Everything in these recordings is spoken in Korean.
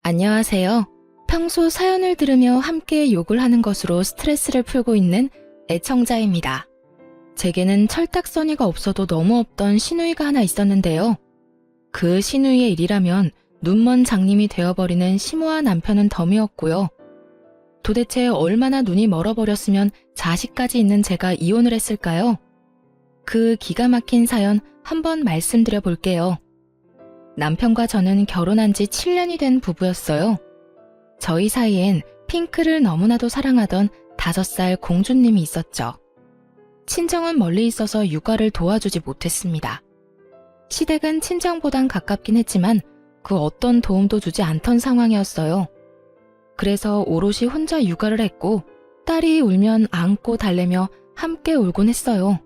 안녕하세요. 평소 사연을 들으며 함께 욕을 하는 것으로 스트레스를 풀고 있는 애청자입니다. 제게는 철딱서니가 없어도 너무 없던 시누이가 하나 있었는데요. 그 시누이의 일이라면 눈먼 장님이 되어버리는 심오한 남편은 덤이었고요. 도대체 얼마나 눈이 멀어버렸으면 자식까지 있는 제가 이혼을 했을까요? 그 기가 막힌 사연 한번 말씀드려 볼게요. 남편과 저는 결혼한 지 7년이 된 부부였어요. 저희 사이엔 핑크를 너무나도 사랑하던 5살 공주님이 있었죠. 친정은 멀리 있어서 육아를 도와주지 못했습니다. 시댁은 친정보단 가깝긴 했지만 그 어떤 도움도 주지 않던 상황이었어요. 그래서 오롯이 혼자 육아를 했고 딸이 울면 안고 달래며 함께 울곤 했어요.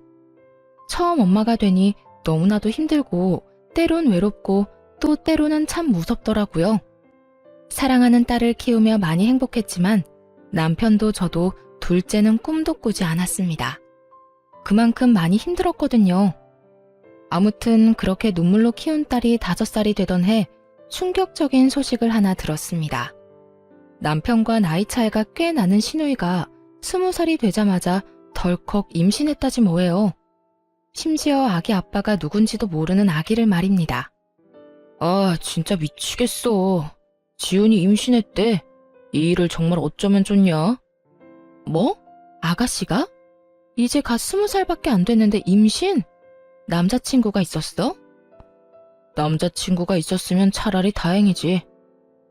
처음 엄마가 되니 너무나도 힘들고 때론 외롭고 또 때로는 참 무섭더라고요. 사랑하는 딸을 키우며 많이 행복했지만 남편도 저도 둘째는 꿈도 꾸지 않았습니다. 그만큼 많이 힘들었거든요. 아무튼 그렇게 눈물로 키운 딸이 5살이 되던 해 충격적인 소식을 하나 들었습니다. 남편과 나이 차이가 꽤 나는 시누이가 20살이 되자마자 덜컥 임신했다지 뭐예요. 심지어 아기 아빠가 누군지도 모르는 아기를 말입니다. 아, 진짜 미치겠어. 지훈이 임신했대. 이 일을 정말 어쩌면 좋냐? 뭐? 아가씨가? 이제 갓 20살밖에 안 됐는데 임신? 남자친구가 있었어? 남자친구가 있었으면 차라리 다행이지.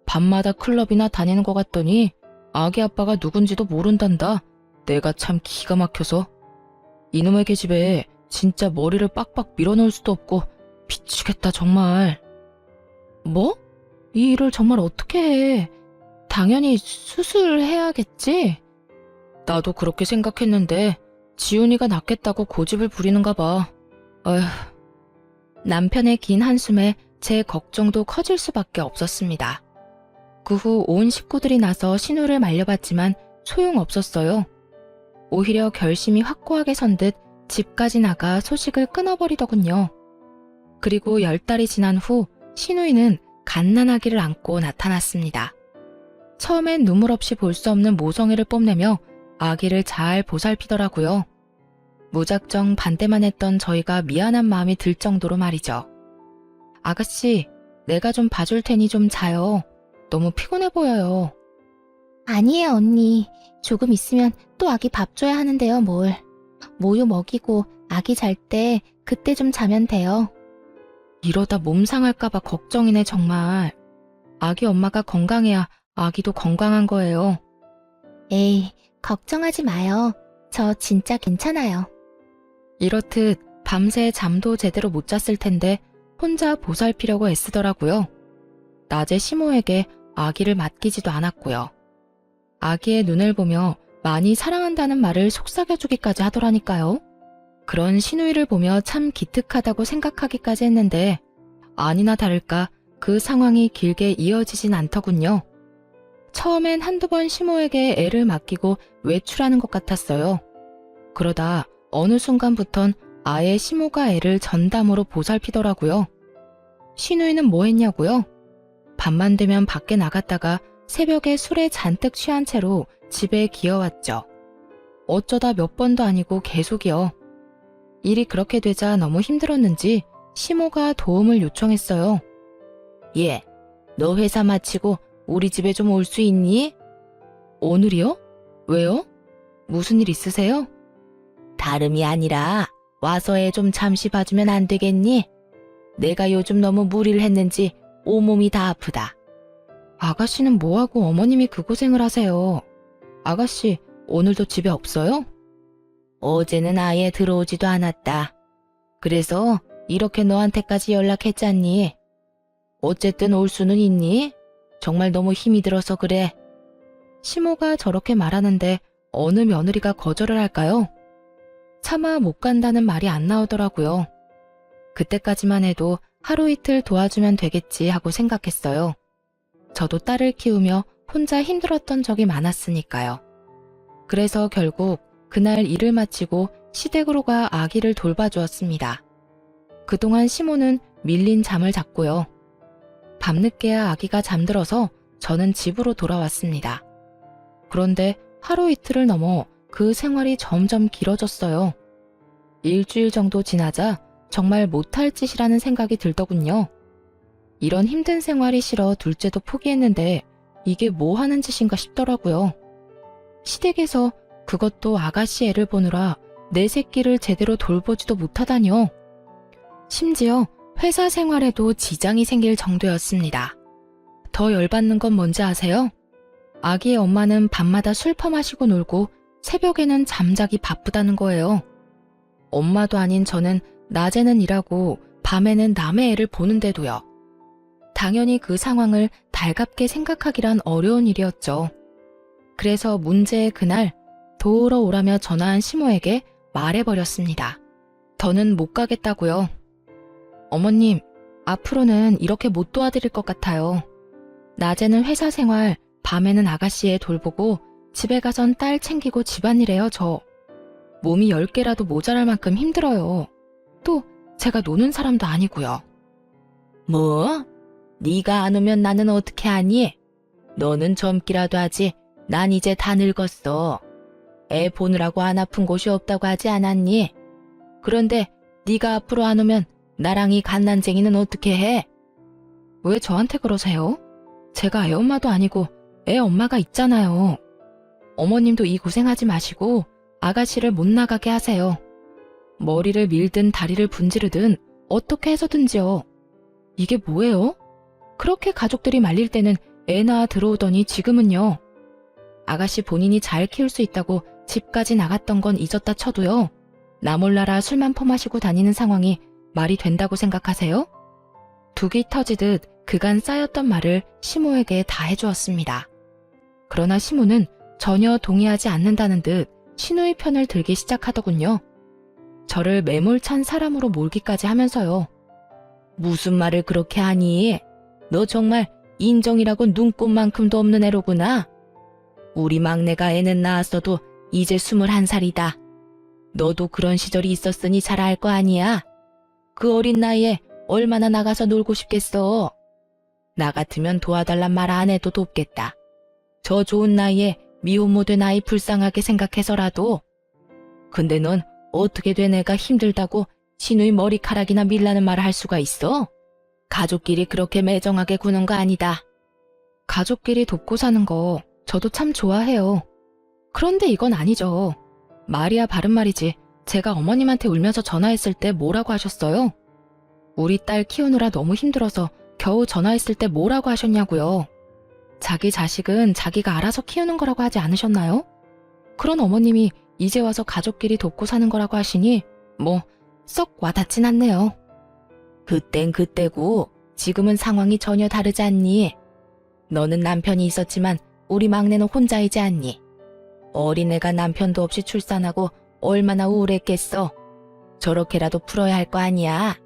밤마다 클럽이나 다니는 것 같더니 아기 아빠가 누군지도 모른단다. 내가 참 기가 막혀서. 이놈의 계집애 진짜 머리를 빡빡 밀어넣을 수도 없고 미치겠다 정말. 뭐? 이 일을 정말 어떻게 해? 당연히 수술해야겠지? 나도 그렇게 생각했는데 지훈이가 낫겠다고 고집을 부리는가 봐. 어휴. 남편의 긴 한숨에 제 걱정도 커질 수밖에 없었습니다. 그 후 온 식구들이 나서 신우를 말려봤지만 소용없었어요. 오히려 결심이 확고하게 선 듯 집까지 나가 소식을 끊어버리더군요. 그리고 10달이 지난 후 시누이는 갓난아기를 안고 나타났습니다. 처음엔 눈물 없이 볼 수 없는 모성애를 뽐내며 아기를 잘 보살피더라고요. 무작정 반대만 했던 저희가 미안한 마음이 들 정도로 말이죠. 아가씨, 내가 좀 봐줄 테니 좀 자요. 너무 피곤해 보여요. 아니에요, 언니. 조금 있으면 또 아기 밥 줘야 하는데요, 뭘. 모유 먹이고 아기 잘 때 그때 좀 자면 돼요. 이러다 몸 상할까봐 걱정이네 정말. 아기 엄마가 건강해야 아기도 건강한 거예요. 에이, 걱정하지 마요. 저 진짜 괜찮아요. 이렇듯 밤새 잠도 제대로 못 잤을 텐데 혼자 보살피려고 애쓰더라고요. 낮에 시모에게 아기를 맡기지도 않았고요. 아기의 눈을 보며 많이 사랑한다는 말을 속삭여주기까지 하더라니까요. 그런 시누이를 보며 참 기특하다고 생각하기까지 했는데 아니나 다를까 그 상황이 길게 이어지진 않더군요. 처음엔 한두 번 시모에게 애를 맡기고 외출하는 것 같았어요. 그러다 어느 순간부턴 아예 시모가 애를 전담으로 보살피더라고요. 시누이는 뭐 했냐고요? 밤만 되면 밖에 나갔다가 새벽에 술에 잔뜩 취한 채로 집에 기어왔죠. 어쩌다 몇 번도 아니고 계속이요. 일이 그렇게 되자 너무 힘들었는지 시모가 도움을 요청했어요. 얘, 너 회사 마치고 우리 집에 좀 올 수 있니? 오늘이요? 왜요? 무슨 일 있으세요? 다름이 아니라 와서 애 좀 잠시 봐주면 안 되겠니? 내가 요즘 너무 무리를 했는지 온몸이 다 아프다. 아가씨는 뭐하고 어머님이 그 고생을 하세요? 아가씨, 오늘도 집에 없어요? 어제는 아예 들어오지도 않았다. 그래서 이렇게 너한테까지 연락했잖니. 어쨌든 올 수는 있니? 정말 너무 힘이 들어서 그래. 시모가 저렇게 말하는데 어느 며느리가 거절을 할까요? 차마 못 간다는 말이 안 나오더라고요. 그때까지만 해도 하루 이틀 도와주면 되겠지 하고 생각했어요. 저도 딸을 키우며 혼자 힘들었던 적이 많았으니까요. 그래서 결국 그날 일을 마치고 시댁으로 가 아기를 돌봐주었습니다. 그동안 시모는 밀린 잠을 잤고요. 밤늦게야 아기가 잠들어서 저는 집으로 돌아왔습니다. 그런데 하루 이틀을 넘어 그 생활이 점점 길어졌어요. 일주일 정도 지나자 정말 못할 짓이라는 생각이 들더군요. 이런 힘든 생활이 싫어 둘째도 포기했는데 이게 뭐 하는 짓인가 싶더라고요. 시댁에서 그것도 아가씨 애를 보느라 내 새끼를 제대로 돌보지도 못하다니요. 심지어 회사 생활에도 지장이 생길 정도였습니다. 더 열받는 건 뭔지 아세요? 아기의 엄마는 밤마다 술 퍼마시고 놀고 새벽에는 잠자기 바쁘다는 거예요. 엄마도 아닌 저는 낮에는 일하고 밤에는 남의 애를 보는데도요. 당연히 그 상황을 달갑게 생각하기란 어려운 일이었죠. 그래서 문제의 그날 도우러 오라며 전화한 시모에게 말해버렸습니다. 더는 못 가겠다고요. 어머님, 앞으로는 이렇게 못 도와드릴 것 같아요. 낮에는 회사 생활, 밤에는 아가씨 애 돌보고 집에 가선 딸 챙기고 집안일해요, 저. 몸이 10개라도 모자랄 만큼 힘들어요. 또 제가 노는 사람도 아니고요. 뭐? 네가 안 오면 나는 어떻게 하니? 너는 젊기라도 하지. 난 이제 다 늙었어. 애 보느라고 안 아픈 곳이 없다고 하지 않았니? 그런데 네가 앞으로 안 오면 나랑 이 갓난쟁이는 어떻게 해? 왜 저한테 그러세요? 제가 애 엄마도 아니고 애 엄마가 있잖아요. 어머님도 이 고생하지 마시고 아가씨를 못 나가게 하세요. 머리를 밀든 다리를 분지르든 어떻게 해서든지요. 이게 뭐예요? 그렇게 가족들이 말릴 때는 애 낳아 들어오더니 지금은요. 아가씨 본인이 잘 키울 수 있다고 집까지 나갔던 건 잊었다 쳐도요. 나 몰라라 술만 퍼마시고 다니는 상황이 말이 된다고 생각하세요? 둑이 터지듯 그간 쌓였던 말을 시모에게 다 해주었습니다. 그러나 시모는 전혀 동의하지 않는다는 듯 시누이 편을 들기 시작하더군요. 저를 매몰찬 사람으로 몰기까지 하면서요. 무슨 말을 그렇게 하니? 너 정말 인정이라고 눈꼽만큼도 없는 애로구나. 우리 막내가 애는 낳았어도 이제 21살이다. 너도 그런 시절이 있었으니 잘 알 거 아니야. 그 어린 나이에 얼마나 나가서 놀고 싶겠어. 나 같으면 도와달란 말 안 해도 돕겠다. 저 좋은 나이에 미혼모 된 아이 불쌍하게 생각해서라도. 근데 넌 어떻게 된 애가 힘들다고 시누이 머리카락이나 밀라는 말을 할 수가 있어? 가족끼리 그렇게 매정하게 구는 거 아니다. 가족끼리 돕고 사는 거 저도 참 좋아해요. 그런데 이건 아니죠. 말이야 바른 말이지. 제가 어머님한테 울면서 전화했을 때 뭐라고 하셨어요? 우리 딸 키우느라 너무 힘들어서 겨우 전화했을 때 뭐라고 하셨냐고요. 자기 자식은 자기가 알아서 키우는 거라고 하지 않으셨나요? 그런 어머님이 이제 와서 가족끼리 돕고 사는 거라고 하시니 뭐 썩 와닿진 않네요. 그땐 그때고 지금은 상황이 전혀 다르지 않니? 너는 남편이 있었지만 우리 막내는 혼자이지 않니? 어린애가 남편도 없이 출산하고 얼마나 우울했겠어. 저렇게라도 풀어야 할 거 아니야.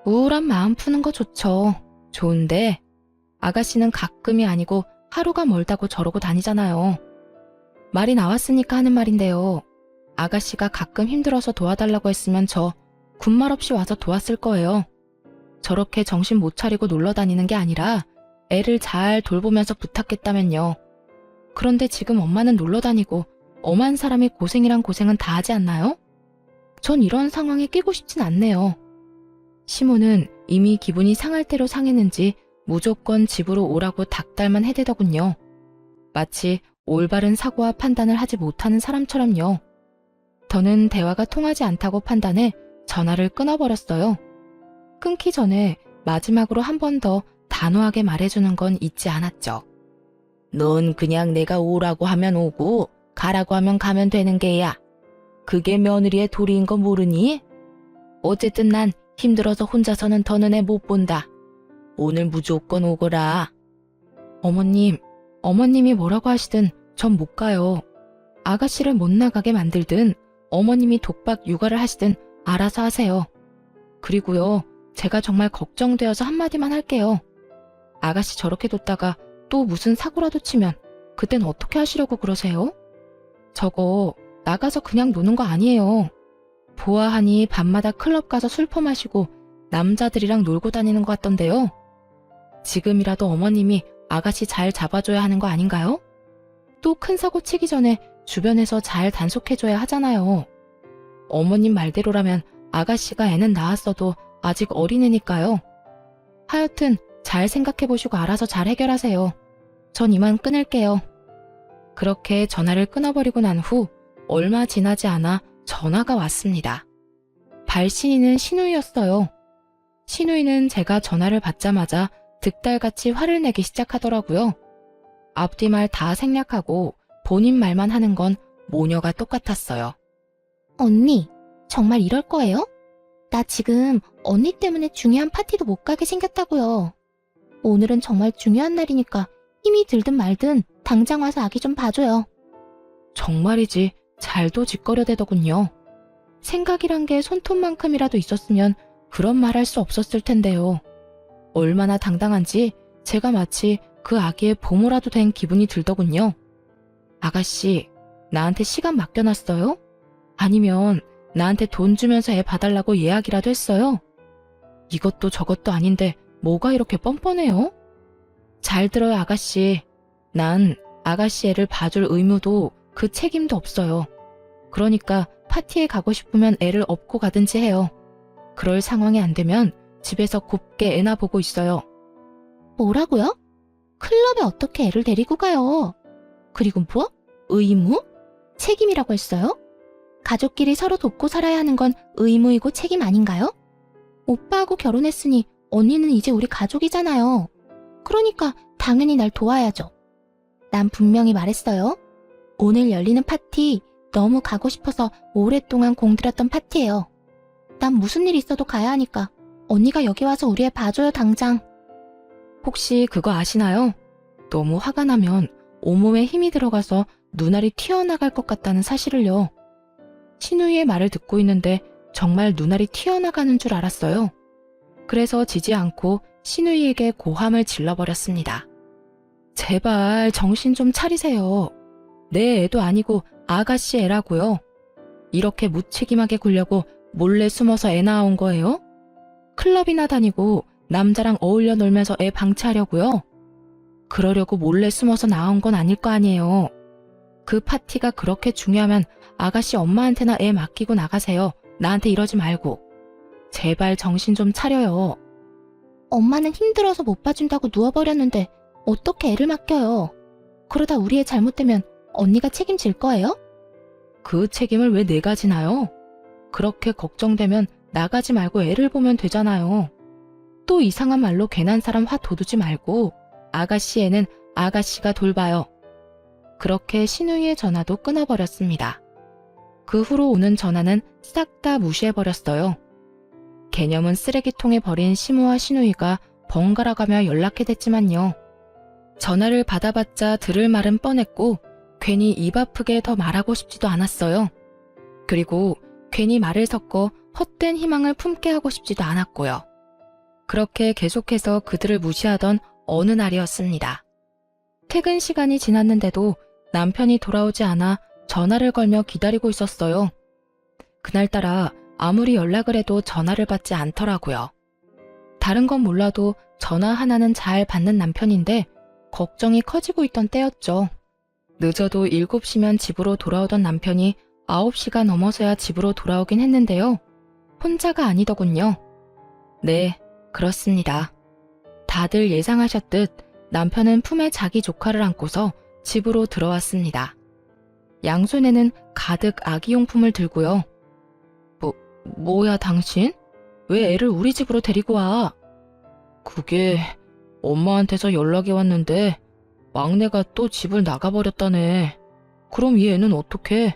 우울한 마음 푸는 거 좋죠. 좋은데 아가씨는 가끔이 아니고 하루가 멀다고 저러고 다니잖아요. 말이 나왔으니까 하는 말인데요. 아가씨가 가끔 힘들어서 도와달라고 했으면 저 군말 없이 와서 도왔을 거예요. 저렇게 정신 못 차리고 놀러 다니는 게 아니라 애를 잘 돌보면서 부탁했다면요. 그런데 지금 엄마는 놀러 다니고 엄한 사람이 고생이란 고생은 다 하지 않나요? 전 이런 상황에 끼고 싶진 않네요. 시모는 이미 기분이 상할 대로 상했는지 무조건 집으로 오라고 닥달만 해대더군요. 마치 올바른 사고와 판단을 하지 못하는 사람처럼요. 저는 대화가 통하지 않다고 판단해 전화를 끊어버렸어요. 끊기 전에 마지막으로 한 번 더 단호하게 말해주는 건 잊지 않았죠. 넌 그냥 내가 오라고 하면 오고 가라고 하면 가면 되는 게야. 그게 며느리의 도리인 거 모르니? 어쨌든 난 힘들어서 혼자서는 더는 애 못 본다. 오늘 무조건 오거라. 어머님이 뭐라고 하시든 전 못 가요. 아가씨를 못 나가게 만들든 어머님이 독박 육아를 하시든 알아서 하세요. 그리고요, 제가 정말 걱정되어서 한마디만 할게요. 아가씨 저렇게 뒀다가 또 무슨 사고라도 치면 그땐 어떻게 하시려고 그러세요? 저거 나가서 그냥 노는 거 아니에요. 보아하니 밤마다 클럽 가서 술 퍼마시고 남자들이랑 놀고 다니는 것 같던데요. 지금이라도 어머님이 아가씨 잘 잡아줘야 하는 거 아닌가요? 또 큰 사고 치기 전에 주변에서 잘 단속해줘야 하잖아요. 어머님 말대로라면 아가씨가 애는 낳았어도 아직 어린애니까요. 하여튼 잘 생각해보시고 알아서 잘 해결하세요. 전 이만 끊을게요. 그렇게 전화를 끊어버리고 난 후 얼마 지나지 않아 전화가 왔습니다. 발신인은 신우이였어요. 신우이는 제가 전화를 받자마자 득달같이 화를 내기 시작하더라고요. 앞뒤 말 다 생략하고 본인 말만 하는 건 모녀가 똑같았어요. 언니, 정말 이럴 거예요? 나 지금 언니 때문에 중요한 파티도 못 가게 생겼다고요. 오늘은 정말 중요한 날이니까 힘이 들든 말든 당장 와서 아기 좀 봐줘요. 정말이지 잘도 짓거려대더군요. 생각이란 게 손톱만큼이라도 있었으면 그런 말 할 수 없었을 텐데요. 얼마나 당당한지 제가 마치 그 아기의 보모라도 된 기분이 들더군요. 아가씨, 나한테 시간 맡겨놨어요? 아니면 나한테 돈 주면서 애 봐달라고 예약이라도 했어요? 이것도 저것도 아닌데 뭐가 이렇게 뻔뻔해요? 잘 들어요, 아가씨. 난 아가씨 애를 봐줄 의무도 그 책임도 없어요. 그러니까 파티에 가고 싶으면 애를 업고 가든지 해요. 그럴 상황이 안 되면 집에서 곱게 애나 보고 있어요. 뭐라고요? 클럽에 어떻게 애를 데리고 가요? 그리고 뭐? 의무? 책임이라고 했어요? 가족끼리 서로 돕고 살아야 하는 건 의무이고 책임 아닌가요? 오빠하고 결혼했으니 언니는 이제 우리 가족이잖아요. 그러니까 당연히 날 도와야죠. 난 분명히 말했어요. 오늘 열리는 파티 너무 가고 싶어서 오랫동안 공들였던 파티예요. 난 무슨 일 있어도 가야 하니까 언니가 여기 와서 우리 애 봐줘요, 당장. 혹시 그거 아시나요? 너무 화가 나면 온몸에 힘이 들어가서 눈알이 튀어나갈 것 같다는 사실을요. 신우이의 말을 듣고 있는데 정말 눈알이 튀어나가는 줄 알았어요. 그래서 지지 않고 신우이에게 고함을 질러버렸습니다. 제발 정신 좀 차리세요. 내 애도 아니고 아가씨 애라고요. 이렇게 무책임하게 굴려고 몰래 숨어서 애 낳아온 거예요? 클럽이나 다니고 남자랑 어울려 놀면서 애 방치하려고요? 그러려고 몰래 숨어서 낳아온 건 아닐 거 아니에요. 그 파티가 그렇게 중요하면 아가씨 엄마한테나 애 맡기고 나가세요. 나한테 이러지 말고. 제발 정신 좀 차려요. 엄마는 힘들어서 못 봐준다고 누워버렸는데 어떻게 애를 맡겨요? 그러다 우리 애 잘못되면 언니가 책임질 거예요? 그 책임을 왜 내가 지나요? 그렇게 걱정되면 나가지 말고 애를 보면 되잖아요. 또 이상한 말로 괜한 사람 화 돋우지 말고 아가씨 애는 아가씨가 돌봐요. 그렇게 신우이의 전화도 끊어버렸습니다. 그 후로 오는 전화는 싹 다 무시해버렸어요. 개념은 쓰레기통에 버린 시모와 신우이가 번갈아가며 연락해댔지만요. 전화를 받아봤자 들을 말은 뻔했고 괜히 입 아프게 더 말하고 싶지도 않았어요. 그리고 괜히 말을 섞어 헛된 희망을 품게 하고 싶지도 않았고요. 그렇게 계속해서 그들을 무시하던 어느 날이었습니다. 퇴근 시간이 지났는데도 남편이 돌아오지 않아 전화를 걸며 기다리고 있었어요. 그날따라 아무리 연락을 해도 전화를 받지 않더라고요. 다른 건 몰라도 전화 하나는 잘 받는 남편인데 걱정이 커지고 있던 때였죠. 늦어도 7시면 집으로 돌아오던 남편이 9시가 넘어서야 집으로 돌아오긴 했는데요. 혼자가 아니더군요. 네, 그렇습니다. 다들 예상하셨듯 남편은 품에 자기 조카를 안고서 집으로 들어왔습니다. 양손에는 가득 아기용품을 들고요. 뭐야 당신? 왜 애를 우리 집으로 데리고 와? 그게 엄마한테서 연락이 왔는데 막내가 또 집을 나가버렸다네. 그럼 이 애는 어떡해?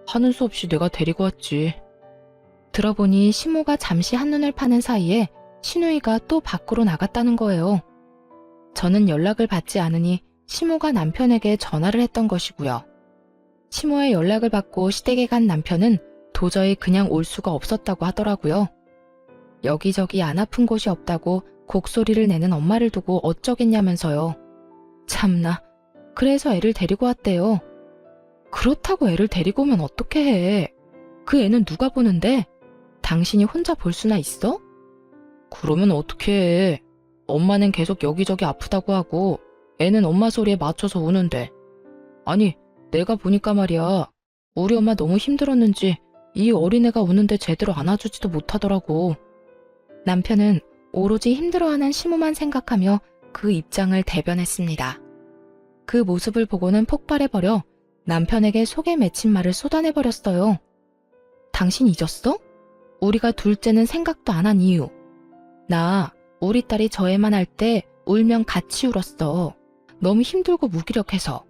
하는 수 없이 내가 데리고 왔지. 들어보니 시모가 잠시 한눈을 파는 사이에 신우이가 또 밖으로 나갔다는 거예요. 저는 연락을 받지 않으니 시모가 남편에게 전화를 했던 것이고요. 시모의 연락을 받고 시댁에 간 남편은 도저히 그냥 올 수가 없었다고 하더라고요. 여기저기 안 아픈 곳이 없다고 곡소리를 내는 엄마를 두고 어쩌겠냐면서요. 참나, 그래서 애를 데리고 왔대요. 그렇다고 애를 데리고 오면 어떻게 해? 그 애는 누가 보는데? 당신이 혼자 볼 수나 있어? 그러면 어떻게 해? 엄마는 계속 여기저기 아프다고 하고 애는 엄마 소리에 맞춰서 우는데. 아니, 내가 보니까 말이야. 우리 엄마 너무 힘들었는지 이 어린애가 우는데 제대로 안아주지도 못하더라고. 남편은 오로지 힘들어하는 시모만 생각하며 그 입장을 대변했습니다. 그 모습을 보고는 폭발해버려 남편에게 속에 맺힌 말을 쏟아내버렸어요. 당신 잊었어? 우리가 둘째는 생각도 안 한 이유. 나 우리 딸이 저 애만 할 때 울면 같이 울었어. 너무 힘들고 무기력해서.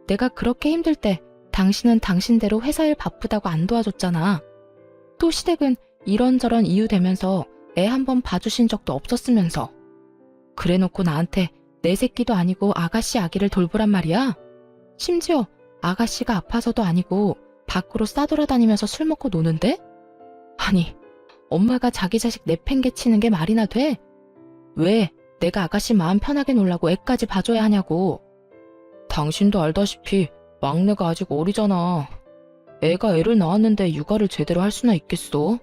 내가 그렇게 힘들 때 당신은 당신대로 회사 일 바쁘다고 안 도와줬잖아. 또 시댁은 이런저런 이유 대면서 애 한 번 봐주신 적도 없었으면서. 그래놓고 나한테 내 새끼도 아니고 아가씨 아기를 돌보란 말이야? 심지어 아가씨가 아파서도 아니고 밖으로 싸돌아다니면서 술 먹고 노는데? 아니, 엄마가 자기 자식 내팽개치는 게 말이나 돼? 왜 내가 아가씨 마음 편하게 놀라고 애까지 봐줘야 하냐고. 당신도 알다시피 막내가 아직 어리잖아. 애가 애를 낳았는데 육아를 제대로 할 수나 있겠어?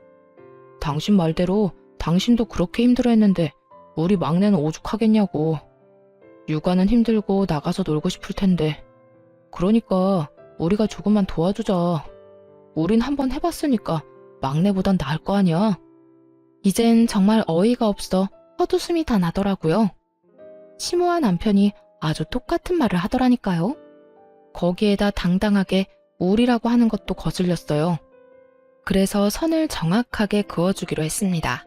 당신 말대로 당신도 그렇게 힘들어했는데 우리 막내는 오죽하겠냐고. 육아는 힘들고 나가서 놀고 싶을 텐데. 그러니까 우리가 조금만 도와주자. 우린 한번 해봤으니까 막내보단 나을 거 아니야. 이젠 정말 어이가 없어 헛웃음이 다 나더라고요. 시모와 남편이 아주 똑같은 말을 하더라니까요. 거기에다 당당하게 우리라고 하는 것도 거슬렸어요. 그래서 선을 정확하게 그어주기로 했습니다.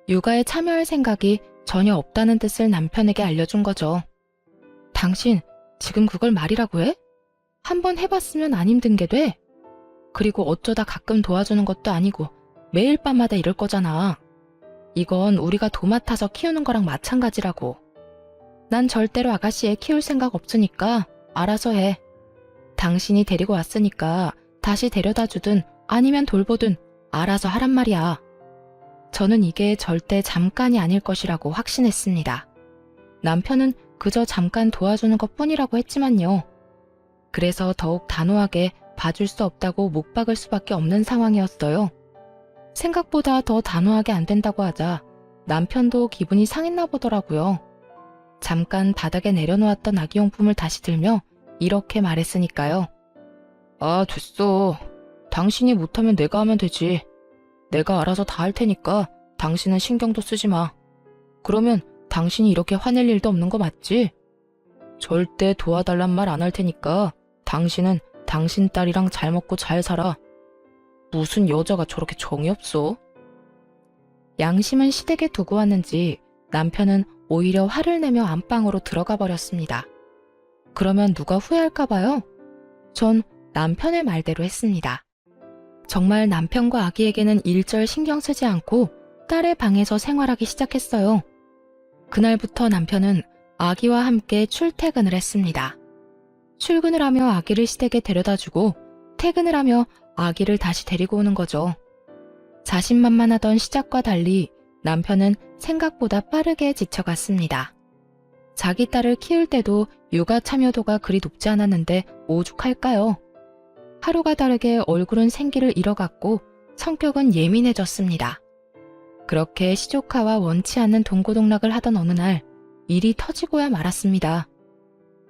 육아에 참여할 생각이 전혀 없다는 뜻을 남편에게 알려준 거죠. 당신 지금 그걸 말이라고 해? 한번 해봤으면 안 힘든 게 돼? 그리고 어쩌다 가끔 도와주는 것도 아니고 매일 밤마다 이럴 거잖아. 이건 우리가 도맡아서 키우는 거랑 마찬가지라고. 난 절대로 아가씨 애 키울 생각 없으니까 알아서 해. 당신이 데리고 왔으니까 다시 데려다 주든 아니면 돌보든 알아서 하란 말이야. 저는 이게 절대 잠깐이 아닐 것이라고 확신했습니다. 남편은 그저 잠깐 도와주는 것뿐이라고 했지만요. 그래서 더욱 단호하게 봐줄 수 없다고 못 박을 수밖에 없는 상황이었어요. 생각보다 더 단호하게 안 된다고 하자 남편도 기분이 상했나 보더라고요. 잠깐 바닥에 내려놓았던 아기용품을 다시 들며 이렇게 말했으니까요. 아, 됐어. 당신이 못하면 내가 하면 되지. 내가 알아서 다 할 테니까 당신은 신경도 쓰지 마. 그러면 당신이 이렇게 화낼 일도 없는 거 맞지? 절대 도와달란 말 안 할 테니까 당신은 당신 딸이랑 잘 먹고 잘 살아. 무슨 여자가 저렇게 정이 없어? 양심은 시댁에 두고 왔는지 남편은 오히려 화를 내며 안방으로 들어가 버렸습니다. 그러면 누가 후회할까 봐요? 전 남편의 말대로 했습니다. 정말 남편과 아기에게는 일절 신경 쓰지 않고 딸의 방에서 생활하기 시작했어요. 그날부터 남편은 아기와 함께 출퇴근을 했습니다. 출근을 하며 아기를 시댁에 데려다주고 퇴근을 하며 아기를 다시 데리고 오는 거죠. 자신만만하던 시작과 달리 남편은 생각보다 빠르게 지쳐갔습니다. 자기 딸을 키울 때도 육아 참여도가 그리 높지 않았는데 오죽할까요? 하루가 다르게 얼굴은 생기를 잃어갔고 성격은 예민해졌습니다. 그렇게 시조카와 원치 않는 동고동락을 하던 어느 날 일이 터지고야 말았습니다.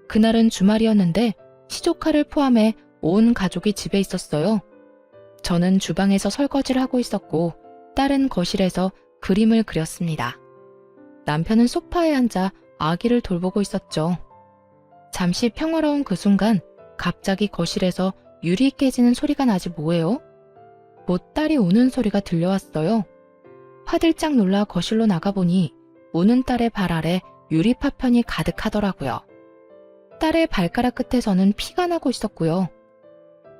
그날은 주말이었는데 시조카를 포함해 온 가족이 집에 있었어요. 저는 주방에서 설거지를 하고 있었고 딸은 거실에서 그림을 그렸습니다. 남편은 소파에 앉아 아기를 돌보고 있었죠. 잠시 평화로운 그 순간 갑자기 거실에서 유리 깨지는 소리가 나지 뭐예요? 곧 딸이 우는 소리가 들려왔어요. 화들짝 놀라 거실로 나가보니 우는 딸의 발 아래 유리 파편이 가득하더라고요. 딸의 발가락 끝에서는 피가 나고 있었고요.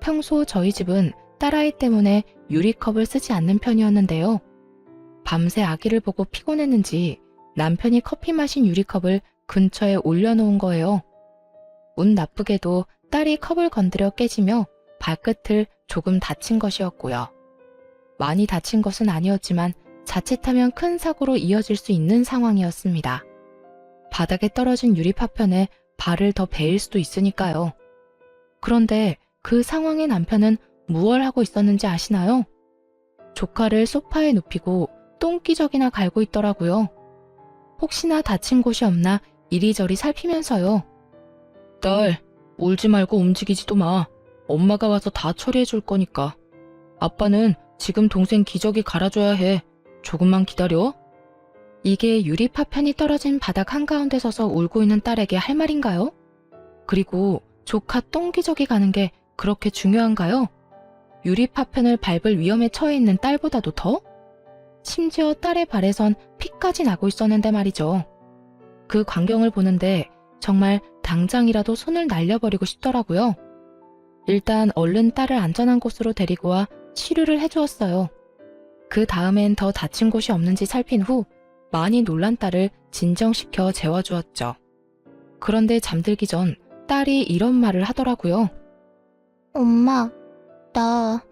평소 저희 집은 딸아이 때문에 유리컵을 쓰지 않는 편이었는데요. 밤새 아기를 보고 피곤했는지 남편이 커피 마신 유리컵을 근처에 올려놓은 거예요. 운 나쁘게도 딸이 컵을 건드려 깨지며 발끝을 조금 다친 것이었고요. 많이 다친 것은 아니었지만 자칫하면 큰 사고로 이어질 수 있는 상황이었습니다. 바닥에 떨어진 유리 파편에 발을 더 베일 수도 있으니까요. 그런데 그 상황에 남편은 무얼 하고 있었는지 아시나요? 조카를 소파에 눕히고 똥기저귀나 갈고 있더라고요. 혹시나 다친 곳이 없나 이리저리 살피면서요. 딸, 울지 말고 움직이지도 마. 엄마가 와서 다 처리해 줄 거니까. 아빠는 지금 동생 기저귀 갈아줘야 해. 조금만 기다려. 이게 유리 파편이 떨어진 바닥 한가운데 서서 울고 있는 딸에게 할 말인가요? 그리고 조카 똥기저귀 가는 게 그렇게 중요한가요? 유리 파편을 밟을 위험에 처해 있는 딸보다도 더? 심지어 딸의 발에선 피까지 나고 있었는데 말이죠. 그 광경을 보는데 정말 당장이라도 손을 날려버리고 싶더라고요. 일단 얼른 딸을 안전한 곳으로 데리고 와 치료를 해주었어요. 그 다음엔 더 다친 곳이 없는지 살핀 후 많이 놀란 딸을 진정시켜 재워주었죠. 그런데 잠들기 전 딸이 이런 말을 하더라고요. 엄마, 나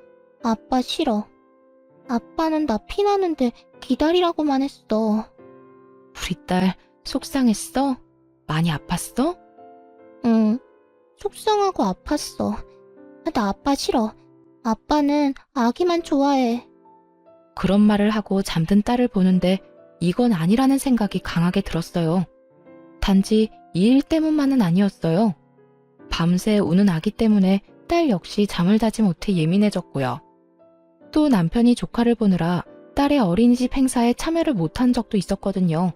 아빠 싫어. 아빠는 나 피나는데 기다리라고만 했어. 우리 딸 속상했어? 많이 아팠어? 응, 속상하고 아팠어. 나 아빠 싫어. 아빠는 아기만 좋아해. 그런 말을 하고 잠든 딸을 보는데 이건 아니라는 생각이 강하게 들었어요. 단지 이 일 때문만은 아니었어요. 밤새 우는 아기 때문에 딸 역시 잠을 자지 못해 예민해졌고요. 또 남편이 조카를 보느라 딸의 어린이집 행사에 참여를 못한 적도 있었거든요.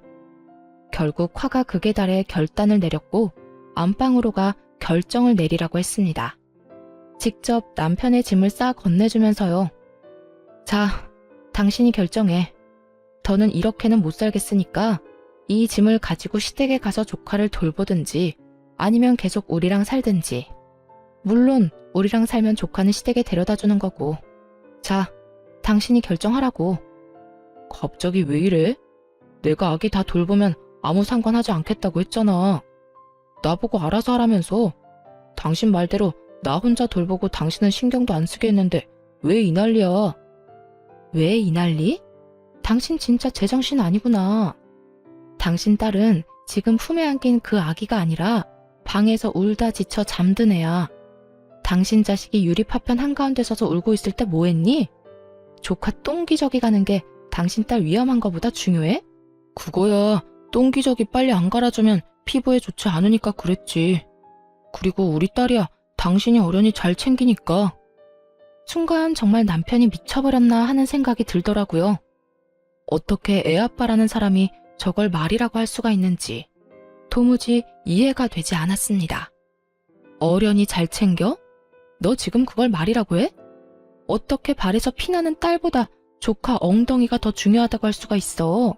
결국 화가 극에 달해 결단을 내렸고 안방으로 가 결정을 내리라고 했습니다. 직접 남편의 짐을 싸 건네주면서요. 자, 당신이 결정해. 더는 이렇게는 못 살겠으니까 이 짐을 가지고 시댁에 가서 조카를 돌보든지 아니면 계속 우리랑 살든지. 물론 우리랑 살면 조카는 시댁에 데려다 주는 거고. 자, 당신이 결정하라고. 갑자기 왜 이래? 내가 아기 다 돌보면 아무 상관하지 않겠다고 했잖아. 나보고 알아서 하라면서. 당신 말대로 나 혼자 돌보고 당신은 신경도 안 쓰게 했는데 왜 이 난리야? 왜 이 난리? 당신 진짜 제정신 아니구나. 당신 딸은 지금 품에 안긴 그 아기가 아니라 방에서 울다 지쳐 잠든 애야. 당신 자식이 유리 파편 한가운데 서서 울고 있을 때 뭐 했니? 조카 똥기저귀 가는 게 당신 딸 위험한 거보다 중요해? 그거야. 똥기저귀 빨리 안 갈아주면 피부에 좋지 않으니까 그랬지. 그리고 우리 딸이야. 당신이 어련히 잘 챙기니까. 순간 정말 남편이 미쳐버렸나 하는 생각이 들더라고요. 어떻게 애아빠라는 사람이 저걸 말이라고 할 수가 있는지 도무지 이해가 되지 않았습니다. 어련히 잘 챙겨? 너 지금 그걸 말이라고 해? 어떻게 발에서 피나는 딸보다 조카 엉덩이가 더 중요하다고 할 수가 있어?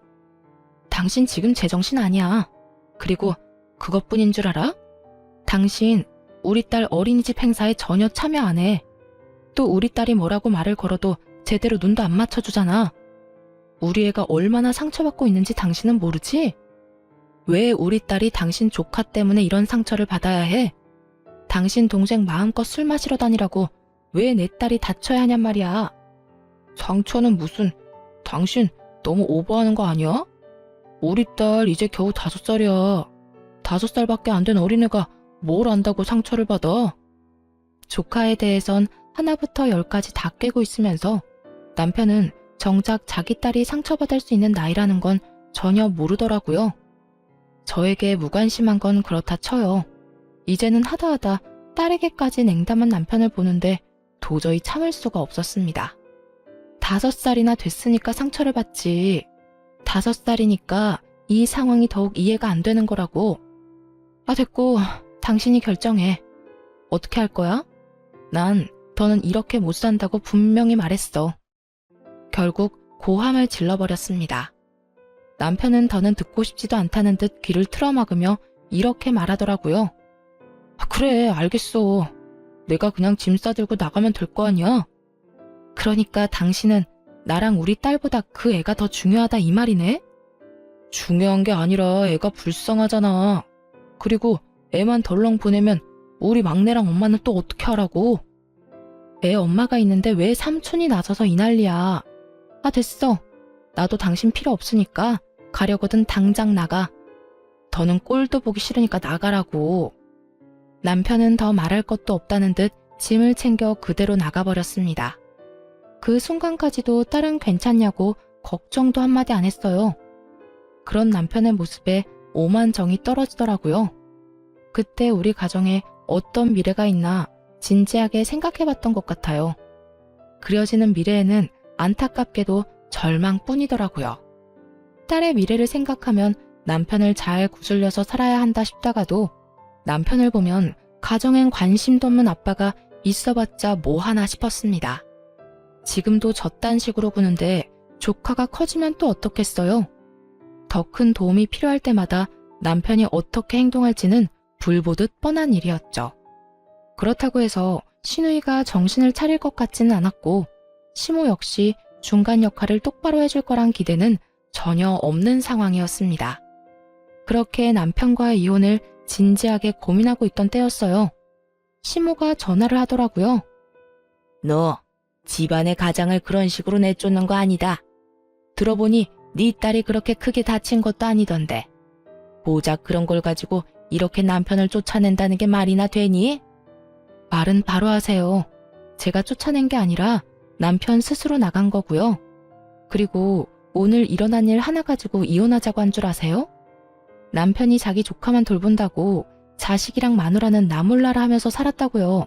당신 지금 제정신 아니야. 그리고 그것뿐인 줄 알아? 당신 우리 딸 어린이집 행사에 전혀 참여 안 해. 또 우리 딸이 뭐라고 말을 걸어도 제대로 눈도 안 맞춰주잖아. 우리 애가 얼마나 상처받고 있는지 당신은 모르지? 왜 우리 딸이 당신 조카 때문에 이런 상처를 받아야 해? 당신 동생 마음껏 술 마시러 다니라고 왜 내 딸이 다쳐야 하냔 말이야. 상처는 무슨, 당신 너무 오버하는 거 아니야? 우리 딸 이제 겨우 5살이야. 5살밖에 안 된 어린애가 뭘 안다고 상처를 받아? 조카에 대해선 하나부터 10까지 다 꿰고 있으면서 남편은 정작 자기 딸이 상처받을 수 있는 나이라는 건 전혀 모르더라고요. 저에게 무관심한 건 그렇다 쳐요. 이제는 하다하다 딸에게까지 냉담한 남편을 보는데 도저히 참을 수가 없었습니다. 5살이나 됐으니까 상처를 받지. 5살이니까 이 상황이 더욱 이해가 안 되는 거라고. 아, 됐고 당신이 결정해. 어떻게 할 거야? 난 더는 이렇게 못 산다고 분명히 말했어. 결국 고함을 질러버렸습니다. 남편은 더는 듣고 싶지도 않다는 듯 귀를 틀어막으며 이렇게 말하더라고요. 아, 그래, 알겠어. 내가 그냥 짐 싸들고 나가면 될 거 아니야? 그러니까 당신은 나랑 우리 딸보다 그 애가 더 중요하다 이 말이네? 중요한 게 아니라 애가 불쌍하잖아. 그리고 애만 덜렁 보내면 우리 막내랑 엄마는 또 어떻게 하라고? 애 엄마가 있는데 왜 삼촌이 나서서 이 난리야. 아, 됐어. 나도 당신 필요 없으니까 가려거든 당장 나가. 더는 꼴도 보기 싫으니까 나가라고. 남편은 더 말할 것도 없다는 듯 짐을 챙겨 그대로 나가버렸습니다. 그 순간까지도 딸은 괜찮냐고 걱정도 한마디 안 했어요. 그런 남편의 모습에 오만 정이 떨어지더라고요. 그때 우리 가정에 어떤 미래가 있나 진지하게 생각해봤던 것 같아요. 그려지는 미래에는 안타깝게도 절망뿐이더라고요. 딸의 미래를 생각하면 남편을 잘 구슬려서 살아야 한다 싶다가도 남편을 보면 가정엔 관심도 없는 아빠가 있어봤자 뭐 하나 싶었습니다. 지금도 저딴 식으로 구는데 조카가 커지면 또 어떻겠어요? 더 큰 도움이 필요할 때마다 남편이 어떻게 행동할지는 불보듯 뻔한 일이었죠. 그렇다고 해서 시누이가 정신을 차릴 것 같지는 않았고 시모 역시 중간 역할을 똑바로 해줄 거란 기대는 전혀 없는 상황이었습니다. 그렇게 남편과의 이혼을 진지하게 고민하고 있던 때였어요. 시모가 전화를 하더라고요. 너 집안의 가장을 그런 식으로 내쫓는 거 아니다. 들어보니 네 딸이 그렇게 크게 다친 것도 아니던데. 고작 그런 걸 가지고 이렇게 남편을 쫓아낸다는 게 말이나 되니? 말은 바로 하세요. 제가 쫓아낸 게 아니라 남편 스스로 나간 거고요. 그리고 오늘 일어난 일 하나 가지고 이혼하자고 한 줄 아세요? 남편이 자기 조카만 돌본다고 자식이랑 마누라는 나 몰라라 하면서 살았다고요.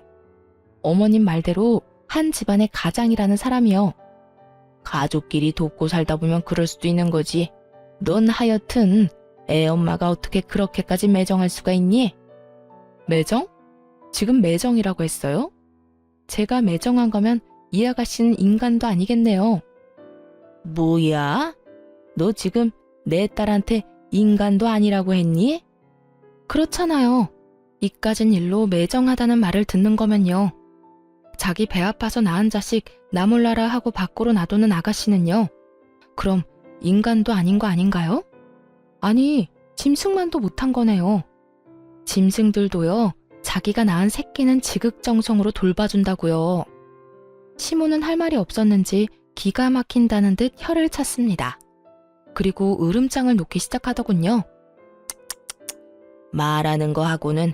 어머님 말대로 한 집안의 가장이라는 사람이요. 가족끼리 돕고 살다 보면 그럴 수도 있는 거지. 넌 하여튼 애 엄마가 어떻게 그렇게까지 매정할 수가 있니? 매정? 지금 매정이라고 했어요? 제가 매정한 거면 이 아가씨는 인간도 아니겠네요. 뭐야? 너 지금 내 딸한테 인간도 아니라고 했니? 그렇잖아요. 이까진 일로 매정하다는 말을 듣는 거면요. 자기 배 아파서 낳은 자식 나 몰라라 하고 밖으로 놔두는 아가씨는요. 그럼 인간도 아닌 거 아닌가요? 아니, 짐승만도 못한 거네요. 짐승들도요. 자기가 낳은 새끼는 지극정성으로 돌봐준다고요. 시모는 할 말이 없었는지 기가 막힌다는 듯 혀를 찼습니다. 그리고 으름장을 놓기 시작하더군요. 말하는 거 하고는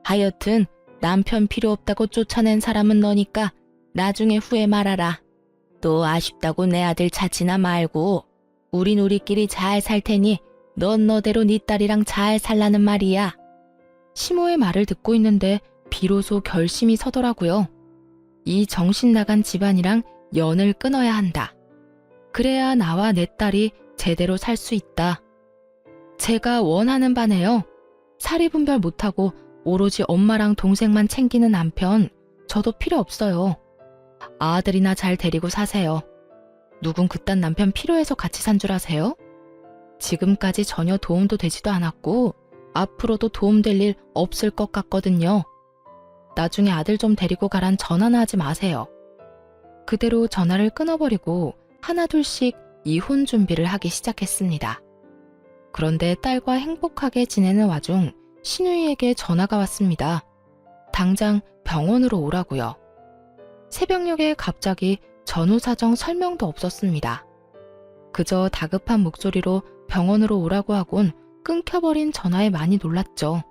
하여튼 남편 필요 없다고 쫓아낸 사람은 너니까 나중에 후회 말아라. 또 아쉽다고 내 아들 찾지나 말고 우린 우리끼리 잘 살 테니 넌 너대로 네 딸이랑 잘 살라는 말이야. 시모의 말을 듣고 있는데 비로소 결심이 서더라고요. 이 정신 나간 집안이랑 연을 끊어야 한다. 그래야 나와 내 딸이 제대로 살 수 있다. 제가 원하는 바네요. 사리 분별 못하고 오로지 엄마랑 동생만 챙기는 남편, 저도 필요 없어요. 아들이나 잘 데리고 사세요. 누군 그딴 남편 필요해서 같이 산 줄 아세요? 지금까지 전혀 도움도 되지도 않았고 앞으로도 도움될 일 없을 것 같거든요. 나중에 아들 좀 데리고 가란 전화나 하지 마세요. 그대로 전화를 끊어버리고 하나둘씩 이혼 준비를 하기 시작했습니다. 그런데 딸과 행복하게 지내는 와중 시누이에게 전화가 왔습니다. 당장 병원으로 오라고요. 새벽녘에 갑자기 전후 사정 설명도 없었습니다. 그저 다급한 목소리로 병원으로 오라고 하곤 끊겨버린 전화에 많이 놀랐죠.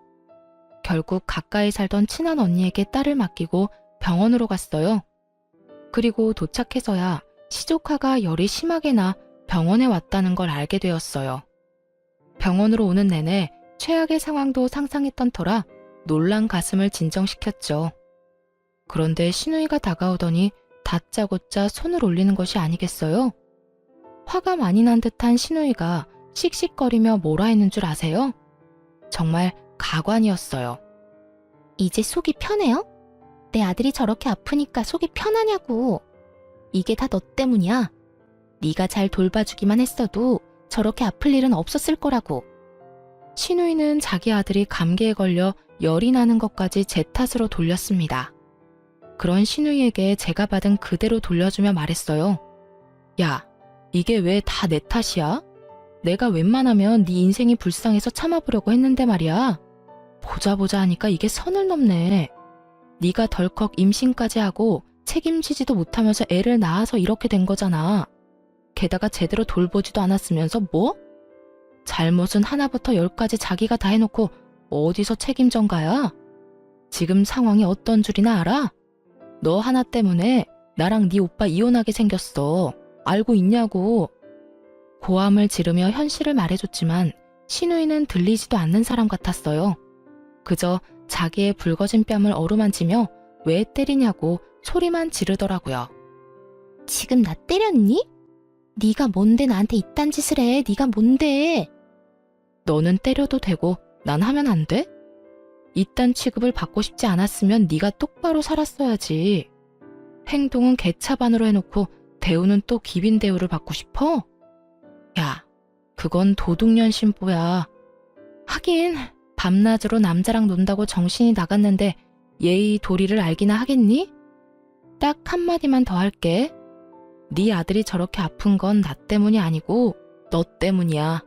결국 가까이 살던 친한 언니에게 딸을 맡기고 병원으로 갔어요. 그리고 도착해서야 시조카가 열이 심하게 나 병원에 왔다는 걸 알게 되었어요. 병원으로 오는 내내 최악의 상황도 상상했던 터라 놀란 가슴을 진정시켰죠. 그런데 시누이가 다가오더니 다짜고짜 손을 올리는 것이 아니겠어요? 화가 많이 난 듯한 시누이가 씩씩거리며 뭐라 했는 줄 아세요? 정말 가관이었어요. 이제 속이 편해요? 내 아들이 저렇게 아프니까 속이 편하냐고. 이게 다 너 때문이야. 네가 잘 돌봐주기만 했어도 저렇게 아플 일은 없었을 거라고. 시누이는 자기 아들이 감기에 걸려 열이 나는 것까지 제 탓으로 돌렸습니다. 그런 시누이에게 제가 받은 그대로 돌려주며 말했어요. 야, 이게 왜 다 내 탓이야? 내가 웬만하면 네 인생이 불쌍해서 참아보려고 했는데 말이야. 보자 하니까 이게 선을 넘네. 네가 덜컥 임신까지 하고 책임지지도 못하면서 애를 낳아서 이렇게 된 거잖아. 게다가 제대로 돌보지도 않았으면서 뭐? 잘못은 하나부터 열까지 자기가 다 해놓고 어디서 책임전가야? 지금 상황이 어떤 줄이나 알아? 너 하나 때문에 나랑 네 오빠 이혼하게 생겼어. 알고 있냐고. 고함을 지르며 현실을 말해줬지만 신우이는 들리지도 않는 사람 같았어요. 그저 자기의 붉어진 뺨을 어루만지며 왜 때리냐고 소리만 지르더라고요. 지금 나 때렸니? 네가 뭔데 나한테 이딴 짓을 해? 네가 뭔데? 너는 때려도 되고 난 하면 안 돼? 이딴 취급을 받고 싶지 않았으면 네가 똑바로 살았어야지. 행동은 개차반으로 해놓고 대우는 또 기빈 대우를 받고 싶어? 야, 그건 도둑년 심보야. 하긴 밤낮으로 남자랑 논다고 정신이 나갔는데 예의 도리를 알기나 하겠니? 딱 한마디만 더 할게. 네 아들이 저렇게 아픈 건 나 때문이 아니고 너 때문이야.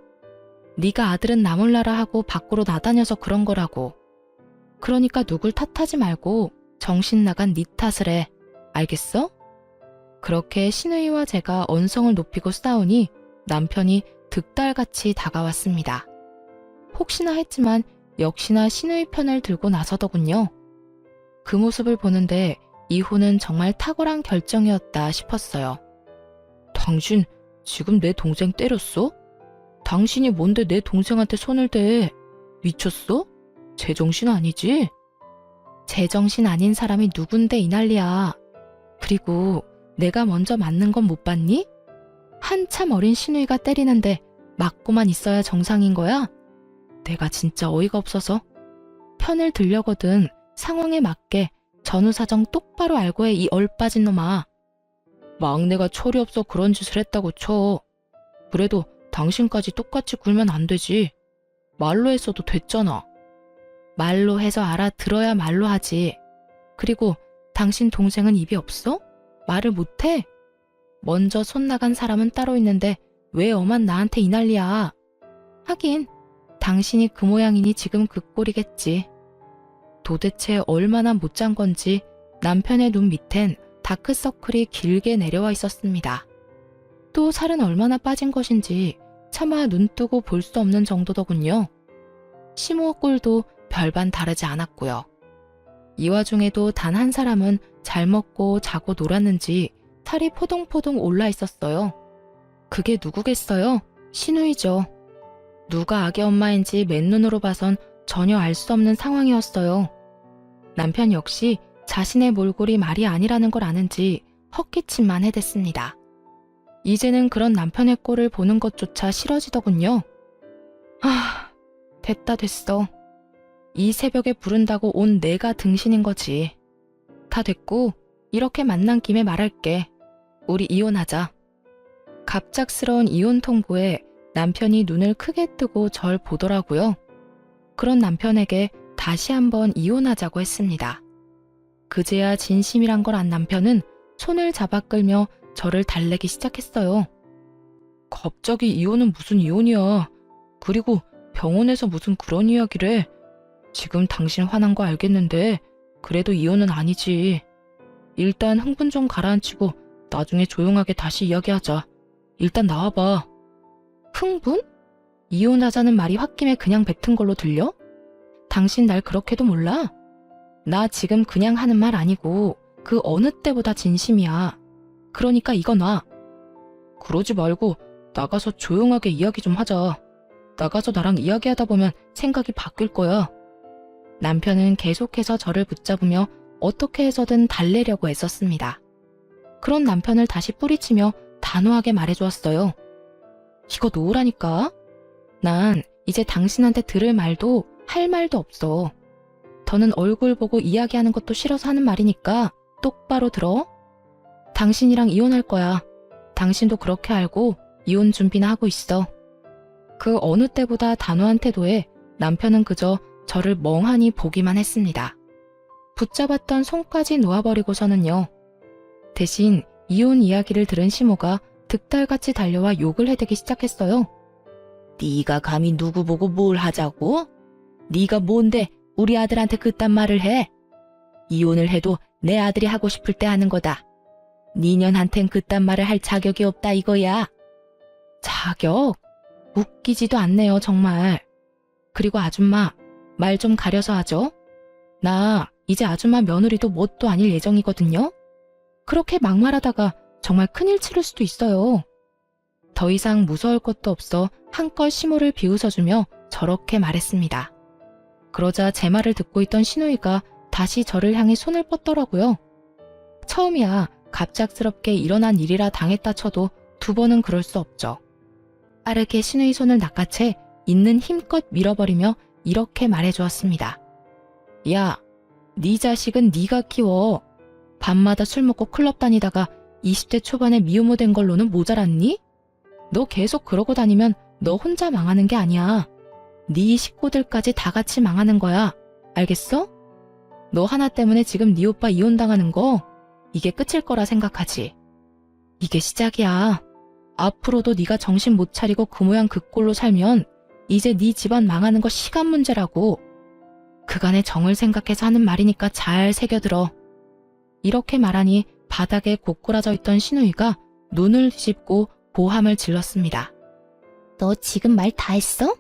네가 아들은 나 몰라라 하고 밖으로 나다녀서 그런 거라고. 그러니까 누굴 탓하지 말고 정신 나간 네 탓을 해. 알겠어? 그렇게 신우이와 제가 언성을 높이고 싸우니 남편이 득달같이 다가왔습니다. 혹시나 했지만 역시나 신우이 편을 들고 나서더군요. 그 모습을 보는데 이혼은 정말 탁월한 결정이었다 싶었어요. 당신 지금 내 동생 때렸어? 당신이 뭔데 내 동생한테 손을 대? 미쳤어? 제정신 아니지? 제정신 아닌 사람이 누군데 이 난리야. 그리고 내가 먼저 맞는 건 못 봤니? 한참 어린 신우이가 때리는데 맞고만 있어야 정상인 거야? 내가 진짜 어이가 없어서. 편을 들려거든 상황에 맞게 전후사정 똑바로 알고 해 이 얼빠진 놈아. 막내가 철이 없어 그런 짓을 했다고 쳐. 그래도 당신까지 똑같이 굴면 안 되지. 말로 했어도 됐잖아. 말로 해서 알아들어야 말로 하지. 그리고 당신 동생은 입이 없어? 말을 못해? 먼저 손 나간 사람은 따로 있는데 왜 엄한 나한테 이 난리야. 하긴 당신이 그 모양이니 지금 그 꼴이겠지. 도대체 얼마나 못 잔 건지 남편의 눈 밑엔 다크서클이 길게 내려와 있었습니다. 또 살은 얼마나 빠진 것인지 차마 눈 뜨고 볼 수 없는 정도더군요. 시모 꼴도 별반 다르지 않았고요. 이 와중에도 단 한 사람은 잘 먹고 자고 놀았는지 살이 포동포동 올라 있었어요. 그게 누구겠어요? 신우이죠. 누가 아기 엄마인지 맨눈으로 봐선 전혀 알 수 없는 상황이었어요. 남편 역시 자신의 몰골이 말이 아니라는 걸 아는지 헛기침만 해댔습니다. 이제는 그런 남편의 꼴을 보는 것조차 싫어지더군요. 아, 됐다 됐어. 이 새벽에 부른다고 온 내가 등신인 거지. 다 됐고 이렇게 만난 김에 말할게. 우리 이혼하자. 갑작스러운 이혼 통보에 남편이 눈을 크게 뜨고 절 보더라고요. 그런 남편에게 다시 한번 이혼하자고 했습니다. 그제야 진심이란 걸 안 남편은 손을 잡아 끌며 저를 달래기 시작했어요. 갑자기 이혼은 무슨 이혼이야. 그리고 병원에서 무슨 그런 이야기를 해. 지금 당신 화난 거 알겠는데 그래도 이혼은 아니지. 일단 흥분 좀 가라앉히고 나중에 조용하게 다시 이야기하자. 일단 나와봐. 흥분? 이혼하자는 말이 홧김에 그냥 뱉은 걸로 들려? 당신 날 그렇게도 몰라? 나 지금 그냥 하는 말 아니고 그 어느 때보다 진심이야. 그러니까 이거 놔. 그러지 말고 나가서 조용하게 이야기 좀 하자. 나가서 나랑 이야기하다 보면 생각이 바뀔 거야. 남편은 계속해서 저를 붙잡으며 어떻게 해서든 달래려고 애썼습니다. 그런 남편을 다시 뿌리치며 단호하게 말해주었어요. 이거 놓으라니까. 난 이제 당신한테 들을 말도 할 말도 없어. 더는 얼굴 보고 이야기하는 것도 싫어서 하는 말이니까 똑바로 들어. 당신이랑 이혼할 거야. 당신도 그렇게 알고 이혼 준비나 하고 있어. 그 어느 때보다 단호한 태도에 남편은 그저 저를 멍하니 보기만 했습니다. 붙잡았던 손까지 놓아버리고서는요. 대신 이혼 이야기를 들은 시모가 득달같이 달려와 욕을 해대기 시작했어요. 네가 감히 누구 보고 뭘 하자고? 네가 뭔데 우리 아들한테 그딴 말을 해? 이혼을 해도 내 아들이 하고 싶을 때 하는 거다. 니년한텐 그딴 말을 할 자격이 없다 이거야. 자격? 웃기지도 않네요 정말. 그리고 아줌마 말 좀 가려서 하죠. 나 이제 아줌마 며느리도 뭣도 아닐 예정이거든요. 그렇게 막말하다가 정말 큰일 치를 수도 있어요. 더 이상 무서울 것도 없어 한껏 시모를 비웃어주며 저렇게 말했습니다. 그러자 제 말을 듣고 있던 신우이가 다시 저를 향해 손을 뻗더라고요. 처음이야 갑작스럽게 일어난 일이라 당했다 쳐도 두 번은 그럴 수 없죠. 빠르게 신우이 손을 낚아채 있는 힘껏 밀어버리며 이렇게 말해주었습니다. 야, 네 자식은 네가 키워. 밤마다 술 먹고 클럽 다니다가 20대 초반에 미혼모 된 걸로는 모자랐니? 너 계속 그러고 다니면 너 혼자 망하는 게 아니야. 네 식구들까지 다 같이 망하는 거야. 알겠어? 너 하나 때문에 지금 네 오빠 이혼당하는 거 이게 끝일 거라 생각하지. 이게 시작이야. 앞으로도 네가 정신 못 차리고 그 모양 그 꼴로 살면 이제 네 집안 망하는 거 시간 문제라고. 그간의 정을 생각해서 하는 말이니까 잘 새겨들어. 이렇게 말하니 바닥에 고꾸라져 있던 신우이가 눈을 뒤집고 고함을 질렀습니다. 너 지금 말 다 했어?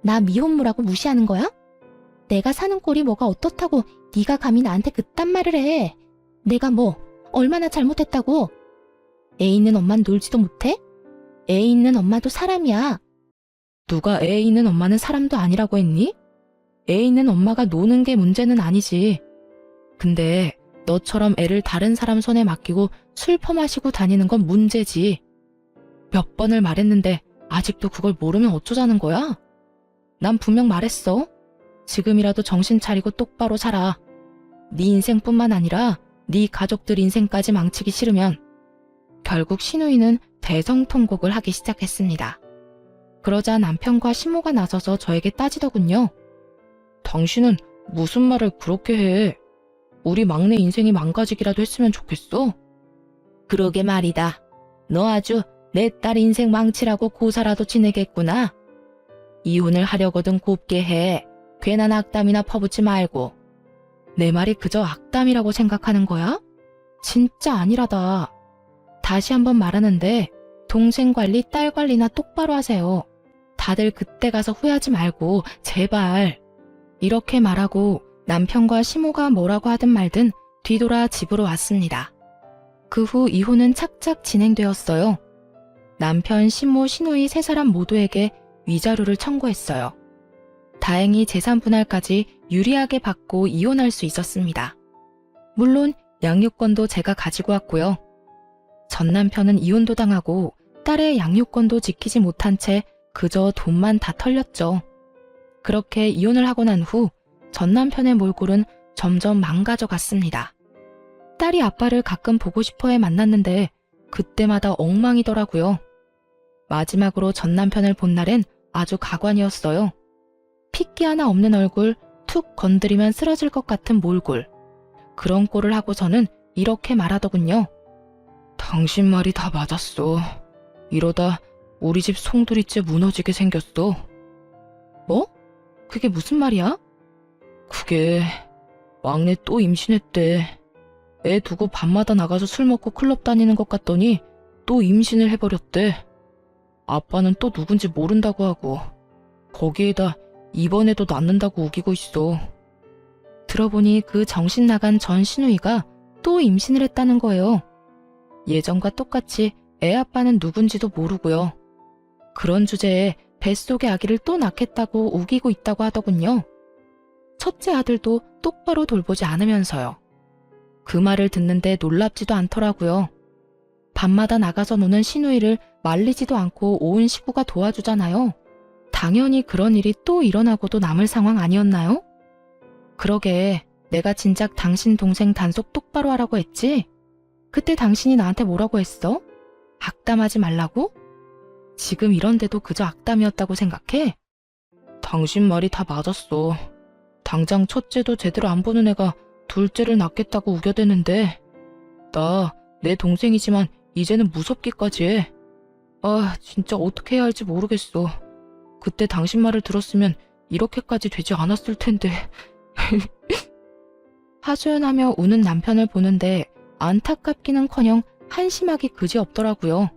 나 미혼모라고 무시하는 거야? 내가 사는 꼴이 뭐가 어떻다고 네가 감히 나한테 그딴 말을 해. 내가 뭐 얼마나 잘못했다고. 애 있는 엄만 놀지도 못해? 애 있는 엄마도 사람이야. 누가 애 있는 엄마는 사람도 아니라고 했니? 애 있는 엄마가 노는 게 문제는 아니지. 근데 너처럼 애를 다른 사람 손에 맡기고 술 퍼마시고 다니는 건 문제지. 몇 번을 말했는데 아직도 그걸 모르면 어쩌자는 거야? 난 분명 말했어. 지금이라도 정신 차리고 똑바로 살아. 네 인생뿐만 아니라 네 가족들 인생까지 망치기 싫으면. 결국 신우이는 대성통곡을 하기 시작했습니다. 그러자 남편과 시모가 나서서 저에게 따지더군요. 당신은 무슨 말을 그렇게 해? 우리 막내 인생이 망가지기라도 했으면 좋겠어? 그러게 말이다. 너 아주 내 딸 인생 망치라고 고사라도 지내겠구나. 이혼을 하려거든 곱게 해. 괜한 악담이나 퍼붓지 말고. 내 말이 그저 악담이라고 생각하는 거야? 진짜 아니라다. 다시 한번 말하는데 동생 관리, 딸 관리나 똑바로 하세요. 다들 그때 가서 후회하지 말고 제발. 이렇게 말하고 남편과 시모가 뭐라고 하든 말든 뒤돌아 집으로 왔습니다. 그 후 이혼은 착착 진행되었어요. 남편, 시모, 시누이 세 사람 모두에게 위자료를 청구했어요. 다행히 재산 분할까지 유리하게 받고 이혼할 수 있었습니다. 물론 양육권도 제가 가지고 왔고요. 전 남편은 이혼도 당하고 딸의 양육권도 지키지 못한 채 그저 돈만 다 털렸죠. 그렇게 이혼을 하고 난 후 전 남편의 몰골은 점점 망가져 갔습니다. 딸이 아빠를 가끔 보고 싶어해 만났는데 그때마다 엉망이더라고요. 마지막으로 전 남편을 본 날엔 아주 가관이었어요. 핏기 하나 없는 얼굴, 툭 건드리면 쓰러질 것 같은 몰골. 그런 꼴을 하고서는 이렇게 말하더군요. 당신 말이 다 맞았어. 이러다 우리 집 송두리째 무너지게 생겼어. 뭐? 그게 무슨 말이야? 그게 막내 또 임신했대. 애 두고 밤마다 나가서 술 먹고 클럽 다니는 것 같더니 또 임신을 해버렸대. 아빠는 또 누군지 모른다고 하고 거기에다 이번에도 낳는다고 우기고 있어. 들어보니 그 정신 나간 전 시누이가 또 임신을 했다는 거예요. 예전과 똑같이 애 아빠는 누군지도 모르고요. 그런 주제에 뱃속의 아기를 또 낳겠다고 우기고 있다고 하더군요. 첫째 아들도 똑바로 돌보지 않으면서요. 그 말을 듣는데 놀랍지도 않더라고요. 밤마다 나가서 노는 시누이를 말리지도 않고 온 식구가 도와주잖아요. 당연히 그런 일이 또 일어나고도 남을 상황 아니었나요? 그러게 내가 진작 당신 동생 단속 똑바로 하라고 했지? 그때 당신이 나한테 뭐라고 했어? 악담하지 말라고? 지금 이런데도 그저 악담이었다고 생각해? 당신 말이 다 맞았어. 당장 첫째도 제대로 안 보는 애가 둘째를 낳겠다고 우겨대는데 나 내 동생이지만 이제는 무섭기까지 해. 아, 진짜 어떻게 해야 할지 모르겠어. 그때 당신 말을 들었으면 이렇게까지 되지 않았을 텐데. 하소연하며 우는 남편을 보는데 안타깝기는커녕 한심하기 그지없더라고요.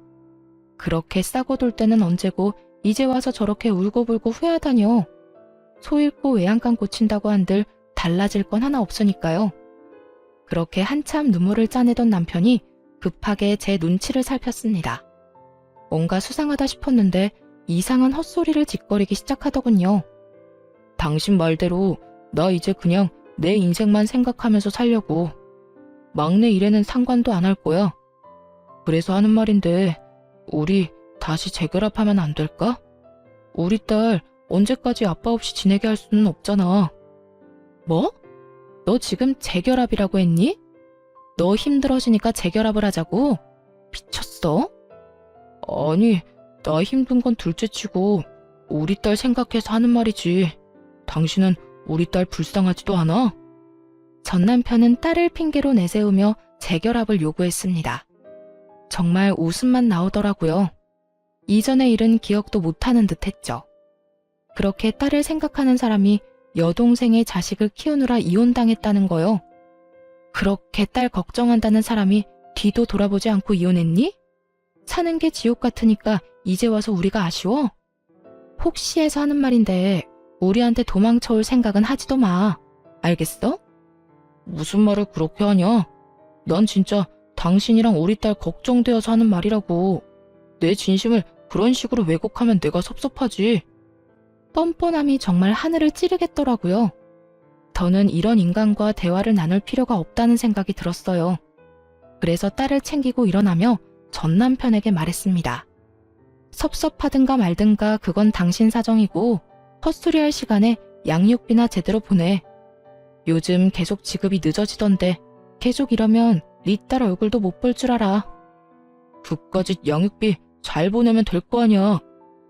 그렇게 싸고 돌 때는 언제고 이제 와서 저렇게 울고불고 후회하다니요. 소 잃고 외양간 고친다고 한들 달라질 건 하나 없으니까요. 그렇게 한참 눈물을 짜내던 남편이 급하게 제 눈치를 살폈습니다. 뭔가 수상하다 싶었는데 이상한 헛소리를 짓거리기 시작하더군요. 당신 말대로 나 이제 그냥 내 인생만 생각하면서 살려고. 막내 일에는 상관도 안 할 거야. 그래서 하는 말인데 우리 다시 재결합하면 안 될까? 우리 딸 언제까지 아빠 없이 지내게 할 수는 없잖아. 뭐? 너 지금 재결합이라고 했니? 너 힘들어지니까 재결합을 하자고? 미쳤어? 아니, 나 힘든 건 둘째치고 우리 딸 생각해서 하는 말이지. 당신은 우리 딸 불쌍하지도 않아? 전 남편은 딸을 핑계로 내세우며 재결합을 요구했습니다. 정말 웃음만 나오더라고요. 이전의 일은 기억도 못하는 듯 했죠. 그렇게 딸을 생각하는 사람이 여동생의 자식을 키우느라 이혼당했다는 거요. 그렇게 딸 걱정한다는 사람이 뒤도 돌아보지 않고 이혼했니? 사는 게 지옥 같으니까 이제 와서 우리가 아쉬워? 혹시 해서 하는 말인데 우리한테 도망쳐올 생각은 하지도 마. 알겠어? 무슨 말을 그렇게 하냐? 난 진짜 당신이랑 우리 딸 걱정되어서 하는 말이라고. 내 진심을 그런 식으로 왜곡하면 내가 섭섭하지. 뻔뻔함이 정말 하늘을 찌르겠더라고요. 더는 이런 인간과 대화를 나눌 필요가 없다는 생각이 들었어요. 그래서 딸을 챙기고 일어나며 전 남편에게 말했습니다. 섭섭하든가 말든가 그건 당신 사정이고 헛소리할 시간에 양육비나 제대로 보내. 요즘 계속 지급이 늦어지던데 계속 이러면 네 딸 얼굴도 못 볼 줄 알아. 그까짓 양육비 잘 보내면 될 거 아니야.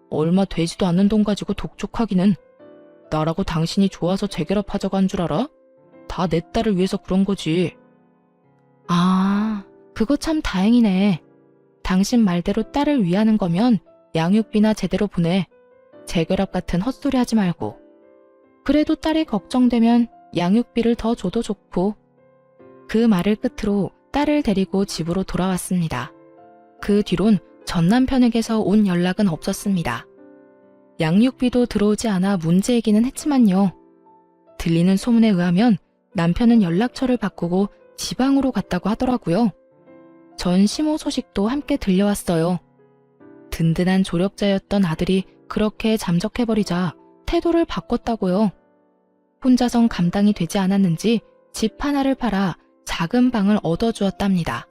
얼마 되지도 않는 돈 가지고 독촉하기는. 나라고 당신이 좋아서 재결합하자고 한 줄 알아? 다 내 딸을 위해서 그런 거지. 아, 그거 참 다행이네. 당신 말대로 딸을 위하는 거면 양육비나 제대로 보내. 재결합 같은 헛소리 하지 말고. 그래도 딸이 걱정되면 양육비를 더 줘도 좋고. 그 말을 끝으로 딸을 데리고 집으로 돌아왔습니다. 그 뒤론 전 남편에게서 온 연락은 없었습니다. 양육비도 들어오지 않아 문제이기는 했지만요. 들리는 소문에 의하면 남편은 연락처를 바꾸고 지방으로 갔다고 하더라고요. 전 시모 소식도 함께 들려왔어요. 든든한 조력자였던 아들이 그렇게 잠적해버리자 태도를 바꿨다고요. 혼자선 감당이 되지 않았는지 집 하나를 팔아 작은 방을 얻어주었답니다.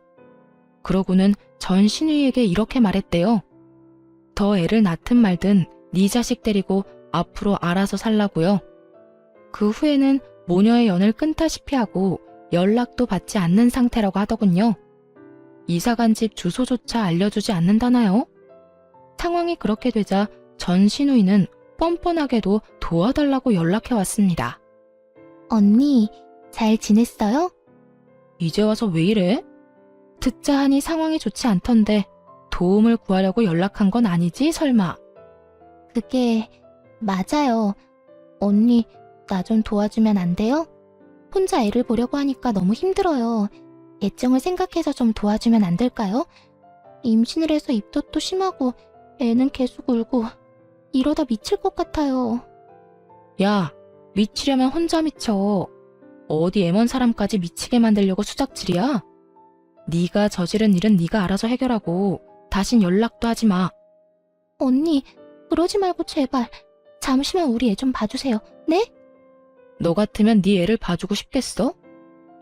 그러고는 전 신우이에게 이렇게 말했대요. 더 애를 낳든 말든 네 자식 데리고 앞으로 알아서 살라고요. 그 후에는 모녀의 연을 끊다시피 하고 연락도 받지 않는 상태라고 하더군요. 이사간 집 주소조차 알려주지 않는다나요? 상황이 그렇게 되자 전 신우이는 뻔뻔하게도 도와달라고 연락해왔습니다. 언니, 잘 지냈어요? 이제 와서 왜 이래? 듣자 하니 상황이 좋지 않던데 도움을 구하려고 연락한 건 아니지 설마? 그게 맞아요. 언니, 나 좀 도와주면 안 돼요? 혼자 애를 보려고 하니까 너무 힘들어요. 애정을 생각해서 좀 도와주면 안 될까요? 임신을 해서 입덧도 심하고 애는 계속 울고 이러다 미칠 것 같아요. 야, 미치려면 혼자 미쳐. 어디 애먼 사람까지 미치게 만들려고 수작질이야? 네가 저지른 일은 네가 알아서 해결하고 다신 연락도 하지 마. 언니, 그러지 말고 제발 잠시만 우리 애 좀 봐주세요. 네? 너 같으면 네 애를 봐주고 싶겠어?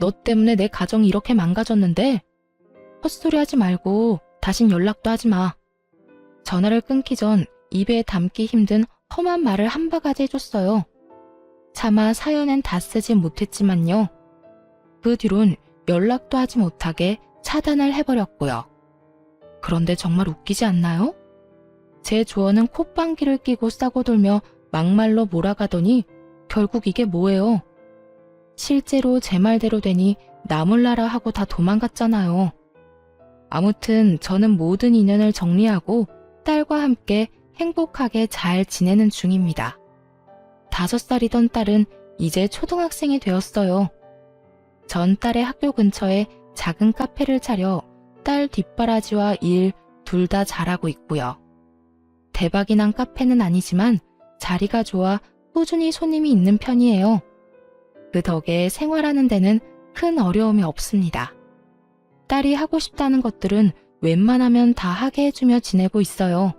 너 때문에 내 가정이 이렇게 망가졌는데 헛소리 하지 말고 다신 연락도 하지 마. 전화를 끊기 전 입에 담기 힘든 험한 말을 한 바가지 해줬어요. 차마 사연엔 다 쓰지 못했지만요. 그 뒤론 연락도 하지 못하게 차단을 해버렸고요. 그런데 정말 웃기지 않나요? 제 조언은 콧방귀를 끼고 싸고 돌며 막말로 몰아가더니 결국 이게 뭐예요? 실제로 제 말대로 되니 나 몰라라 하고 다 도망갔잖아요. 아무튼 저는 모든 인연을 정리하고 딸과 함께 행복하게 잘 지내는 중입니다. 5살이던 딸은 이제 초등학생이 되었어요. 전 딸의 학교 근처에 작은 카페를 차려 딸 뒷바라지와 일 둘 다 잘하고 있고요. 대박이 난 카페는 아니지만 자리가 좋아 꾸준히 손님이 있는 편이에요. 그 덕에 생활하는 데는 큰 어려움이 없습니다. 딸이 하고 싶다는 것들은 웬만하면 다 하게 해주며 지내고 있어요.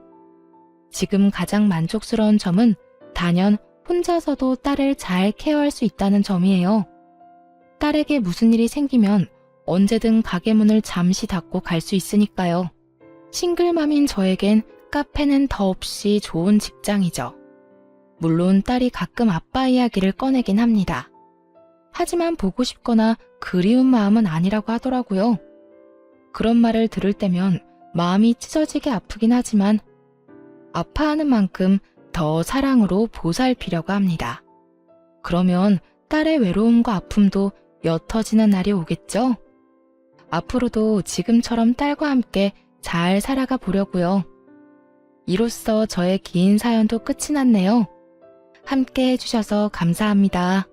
지금 가장 만족스러운 점은 단연 혼자서도 딸을 잘 케어할 수 있다는 점이에요. 딸에게 무슨 일이 생기면 언제든 가게 문을 잠시 닫고 갈 수 있으니까요. 싱글맘인 저에겐 카페는 더없이 좋은 직장이죠. 물론 딸이 가끔 아빠 이야기를 꺼내긴 합니다. 하지만 보고 싶거나 그리운 마음은 아니라고 하더라고요. 그런 말을 들을 때면 마음이 찢어지게 아프긴 하지만 아파하는 만큼 더 사랑으로 보살피려고 합니다. 그러면 딸의 외로움과 아픔도 옅어지는 날이 오겠죠? 앞으로도 지금처럼 딸과 함께 잘 살아가 보려고요. 이로써 저의 긴 사연도 끝이 났네요. 함께 해주셔서 감사합니다.